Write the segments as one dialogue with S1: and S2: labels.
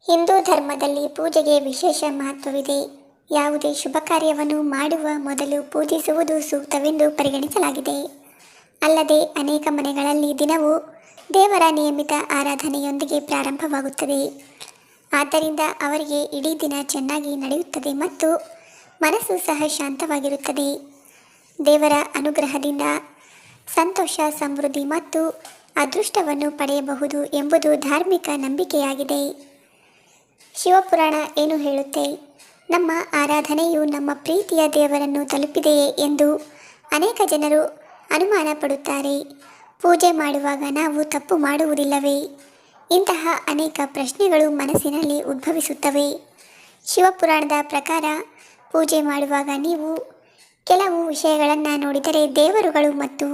S1: ಹಿಂದೂ ಧರ್ಮದಲ್ಲಿ ಪೂಜೆಗೆ ವಿಶೇಷ ಮಹತ್ವವಿದೆ. ಯಾವುದೇ ಶುಭ ಕಾರ್ಯವನ್ನು ಮಾಡುವ ಮೊದಲು ಪೂಜಿಸುವುದು ಸೂಕ್ತವೆಂದು ಪರಿಗಣಿಸಲಾಗಿದೆ. ಅಲ್ಲದೆ ಅನೇಕ ಮನೆಗಳಲ್ಲಿ ದಿನವೂ ದೇವರ ನಿಯಮಿತ ಆರಾಧನೆಯೊಂದಿಗೆ ಪ್ರಾರಂಭವಾಗುತ್ತದೆ. ಆದ್ದರಿಂದ ಅವರಿಗೆ ಇಡೀ ದಿನ ಚೆನ್ನಾಗಿ ನಡೆಯುತ್ತದೆ ಮತ್ತು ಮನಸ್ಸು ಸಹ ಶಾಂತವಾಗಿರುತ್ತದೆ. ದೇವರ ಅನುಗ್ರಹದಿಂದ ಸಂತೋಷ, ಸಮೃದ್ಧಿ ಮತ್ತು ಅದೃಷ್ಟವನ್ನು ಪಡೆಯಬಹುದು ಎಂಬುದು ಧಾರ್ಮಿಕ ನಂಬಿಕೆಯಾಗಿದೆ. ಶಿವಪುರಾಣ ಏನು ಹೇಳುತ್ತೆ? ನಮ್ಮ ಆರಾಧನೆಯು ನಮ್ಮ ಪ್ರೀತಿಯ ದೇವರನ್ನು ತಲುಪಿದೆಯೇ ಎಂದು ಅನೇಕ ಜನರು ಅನುಮಾನ ಪಡುತ್ತಾರೆ. ಪೂಜೆ ಮಾಡುವಾಗ ನಾವು ತಪ್ಪು ಮಾಡುವುದಿಲ್ಲವೇ? ಇಂತಹ ಅನೇಕ ಪ್ರಶ್ನೆಗಳು ಮನಸ್ಸಿನಲ್ಲಿ ಉದ್ಭವಿಸುತ್ತವೆ. ಶಿವಪುರಾಣದ ಪ್ರಕಾರ ಪೂಜೆ ಮಾಡುವಾಗ ನೀವು ಕೆಲವು ವಿಷಯಗಳನ್ನು ನೋಡಿದರೆ ದೇವರುಗಳು ಮತ್ತು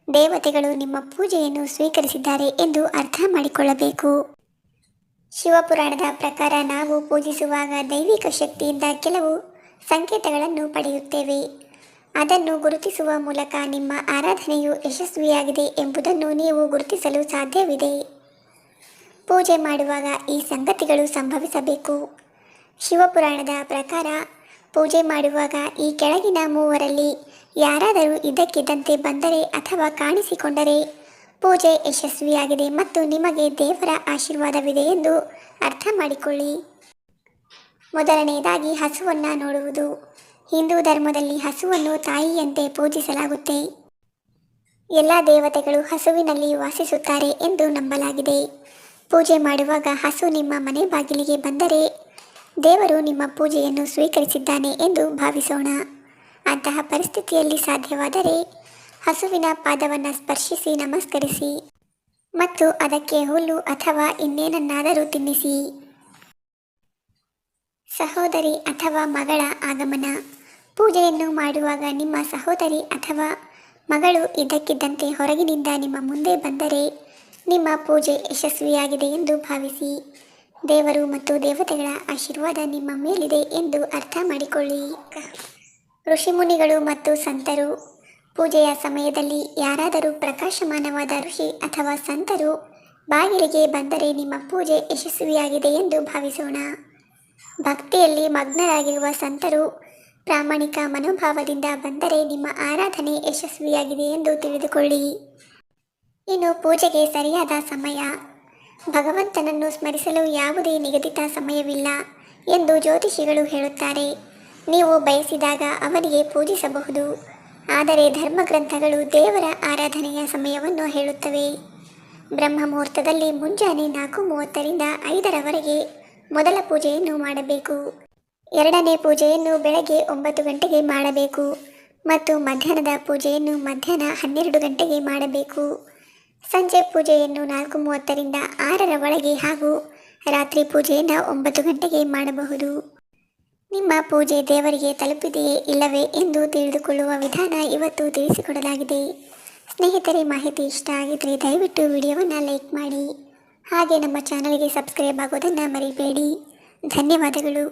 S1: ದೇವತೆಗಳು ನಿಮ್ಮ ಪೂಜೆಯನ್ನು ಸ್ವೀಕರಿಸಿದ್ದಾರೆ ಎಂದು ಅರ್ಥ ಮಾಡಿಕೊಳ್ಳಬೇಕು. ಶಿವಪುರಾಣದ ಪ್ರಕಾರ ನಾವು ಪೂಜಿಸುವಾಗ ದೈವಿಕ ಶಕ್ತಿಯಿಂದ ಕೆಲವು ಸಂಕೇತಗಳನ್ನು ಪಡೆಯುತ್ತೇವೆ. ಅದನ್ನು ಗುರುತಿಸುವ ಮೂಲಕ ನಿಮ್ಮ ಆರಾಧನೆಯು ಯಶಸ್ವಿಯಾಗಿದೆ ಎಂಬುದನ್ನು ನೀವು ಗುರುತಿಸಲು ಸಾಧ್ಯವಿದೆ. ಪೂಜೆ ಮಾಡುವಾಗ ಈ ಸಂಗತಿಗಳು ಸಂಭವಿಸಬೇಕು. ಶಿವಪುರಾಣದ ಪ್ರಕಾರ ಪೂಜೆ ಮಾಡುವಾಗ ಈ ಕೆಳಗಿನ ಮೂವರಲ್ಲಿ ಯಾರಾದರೂ ಇದ್ದಕ್ಕಿದ್ದಂತೆ ಬಂದರೆ ಅಥವಾ ಕಾಣಿಸಿಕೊಂಡರೆ ಪೂಜೆ ಯಶಸ್ವಿಯಾಗಿದೆ ಮತ್ತು ನಿಮಗೆ ದೇವರ ಆಶೀರ್ವಾದವಿದೆ ಎಂದು ಅರ್ಥ ಮಾಡಿಕೊಳ್ಳಿ. ಮೊದಲನೆಯದಾಗಿ ಹಸುವನ್ನು ನೋಡುವುದು. ಹಿಂದೂ ಧರ್ಮದಲ್ಲಿ ಹಸುವನ್ನು ತಾಯಿಯಂತೆ ಪೂಜಿಸಲಾಗುತ್ತೆ. ಎಲ್ಲ ದೇವತೆಗಳು ಹಸುವಿನಲ್ಲಿ ವಾಸಿಸುತ್ತಾರೆ ಎಂದು ನಂಬಲಾಗಿದೆ. ಪೂಜೆ ಮಾಡುವಾಗ ಹಸು ನಿಮ್ಮ ಮನೆ ಬಾಗಿಲಿಗೆ ಬಂದರೆ ದೇವರು ನಿಮ್ಮ ಪೂಜೆಯನ್ನು ಸ್ವೀಕರಿಸಿದ್ದಾನೆ ಎಂದು ಭಾವಿಸೋಣ. ಅಂತಹ ಪರಿಸ್ಥಿತಿಯಲ್ಲಿ ಸಾಧ್ಯವಾದರೆ ಹಸುವಿನ ಪಾದವನ್ನು ಸ್ಪರ್ಶಿಸಿ ನಮಸ್ಕರಿಸಿ ಮತ್ತು ಅದಕ್ಕೆ ಹುಲ್ಲು ಅಥವಾ ಇನ್ನೇನನ್ನಾದರೂ ತಿನ್ನಿಸಿ. ಸಹೋದರಿ ಅಥವಾ ಮಗಳ ಆಗಮನ. ಪೂಜೆಯನ್ನು ಮಾಡುವಾಗ ನಿಮ್ಮ ಸಹೋದರಿ ಅಥವಾ ಮಗಳು ಇದ್ದಕ್ಕಿದ್ದಂತೆ ಹೊರಗಿನಿಂದ ನಿಮ್ಮ ಮುಂದೆ ಬಂದರೆ ನಿಮ್ಮ ಪೂಜೆ ಯಶಸ್ವಿಯಾಗಿದೆ ಎಂದು ಭಾವಿಸಿ. ದೇವರು ಮತ್ತು ದೇವತೆಗಳ ಆಶೀರ್ವಾದ ನಿಮ್ಮ ಮೇಲಿದೆ ಎಂದು ಅರ್ಥ ಮಾಡಿಕೊಳ್ಳಿ. ಋಷಿಮುನಿಗಳು ಮತ್ತು ಸಂತರು. ಪೂಜೆಯ ಸಮಯದಲ್ಲಿ ಯಾರಾದರೂ ಪ್ರಕಾಶಮಾನವಾದ ಋಷಿ ಅಥವಾ ಸಂತರು ಬಾಗಿಲಿಗೆ ಬಂದರೆ ನಿಮ್ಮ ಪೂಜೆ ಯಶಸ್ವಿಯಾಗಿದೆ ಎಂದು ಭಾವಿಸೋಣ. ಭಕ್ತಿಯಲ್ಲಿ ಮಗ್ನರಾಗಿರುವ ಸಂತರು ಪ್ರಾಮಾಣಿಕ ಮನೋಭಾವದಿಂದ ಬಂದರೆ ನಿಮ್ಮ ಆರಾಧನೆ ಯಶಸ್ವಿಯಾಗಿದೆ ಎಂದು ತಿಳಿದುಕೊಳ್ಳಿ. ಇನ್ನು ಪೂಜೆಗೆ ಸರಿಯಾದ ಸಮಯ. ಭಗವಂತನನ್ನು ಸ್ಮರಿಸಲು ಯಾವುದೇ ನಿಗದಿತ ಸಮಯವಿಲ್ಲ ಎಂದು ಜ್ಯೋತಿಷಿಗಳು ಹೇಳುತ್ತಾರೆ. ನೀವು ಬಯಸಿದಾಗ ಅವನಿಗೆ ಪೂಜಿಸಬಹುದು. ಆದರೆ ಧರ್ಮಗ್ರಂಥಗಳು ದೇವರ ಆರಾಧನೆಯ ಸಮಯವನ್ನು ಹೇಳುತ್ತವೆ. ಬ್ರಹ್ಮ ಮುಹೂರ್ತದಲ್ಲಿ ಮುಂಜಾನೆ 4:30ರಿಂದ 5ರವರೆಗೆ ಮೊದಲ ಪೂಜೆಯನ್ನು ಮಾಡಬೇಕು. ಎರಡನೇ ಪೂಜೆಯನ್ನು ಬೆಳಗ್ಗೆ 9 ಗಂಟೆಗೆ ಮಾಡಬೇಕು ಮತ್ತು ಮಧ್ಯಾಹ್ನದ ಪೂಜೆಯನ್ನು ಮಧ್ಯಾಹ್ನ 12 ಗಂಟೆಗೆ ಮಾಡಬೇಕು. ಸಂಜೆ ಪೂಜೆಯನ್ನು 4:30ರಿಂದ 6ರ ಒಳಗೆ ಹಾಗೂ ರಾತ್ರಿ ಪೂಜೆಯನ್ನು 9 ಗಂಟೆಗೆ ಮಾಡಬಹುದು. ನಿಮ್ಮ ಪೂಜೆ ದೇವರಿಗೆ ತಲುಪಿದೆಯೇ ಇಲ್ಲವೇ ಎಂದು ತಿಳಿದುಕೊಳ್ಳುವ ವಿಧಾನ ಇವತ್ತು ತಿಳಿಸಿಕೊಡಲಾಗಿದೆ. ಸ್ನೇಹಿತರೆ, ಮಾಹಿತಿ ಇಷ್ಟ ಆಗಿದ್ದರೆ ದಯವಿಟ್ಟು ವಿಡಿಯೋವನ್ನು ಲೈಕ್ ಮಾಡಿ. ಹಾಗೆ ನಮ್ಮ ಚಾನಲ್ಗೆ ಸಬ್ಸ್ಕ್ರೈಬ್ ಆಗೋದನ್ನು ಮರಿಬೇಡಿ. ಧನ್ಯವಾದಗಳು.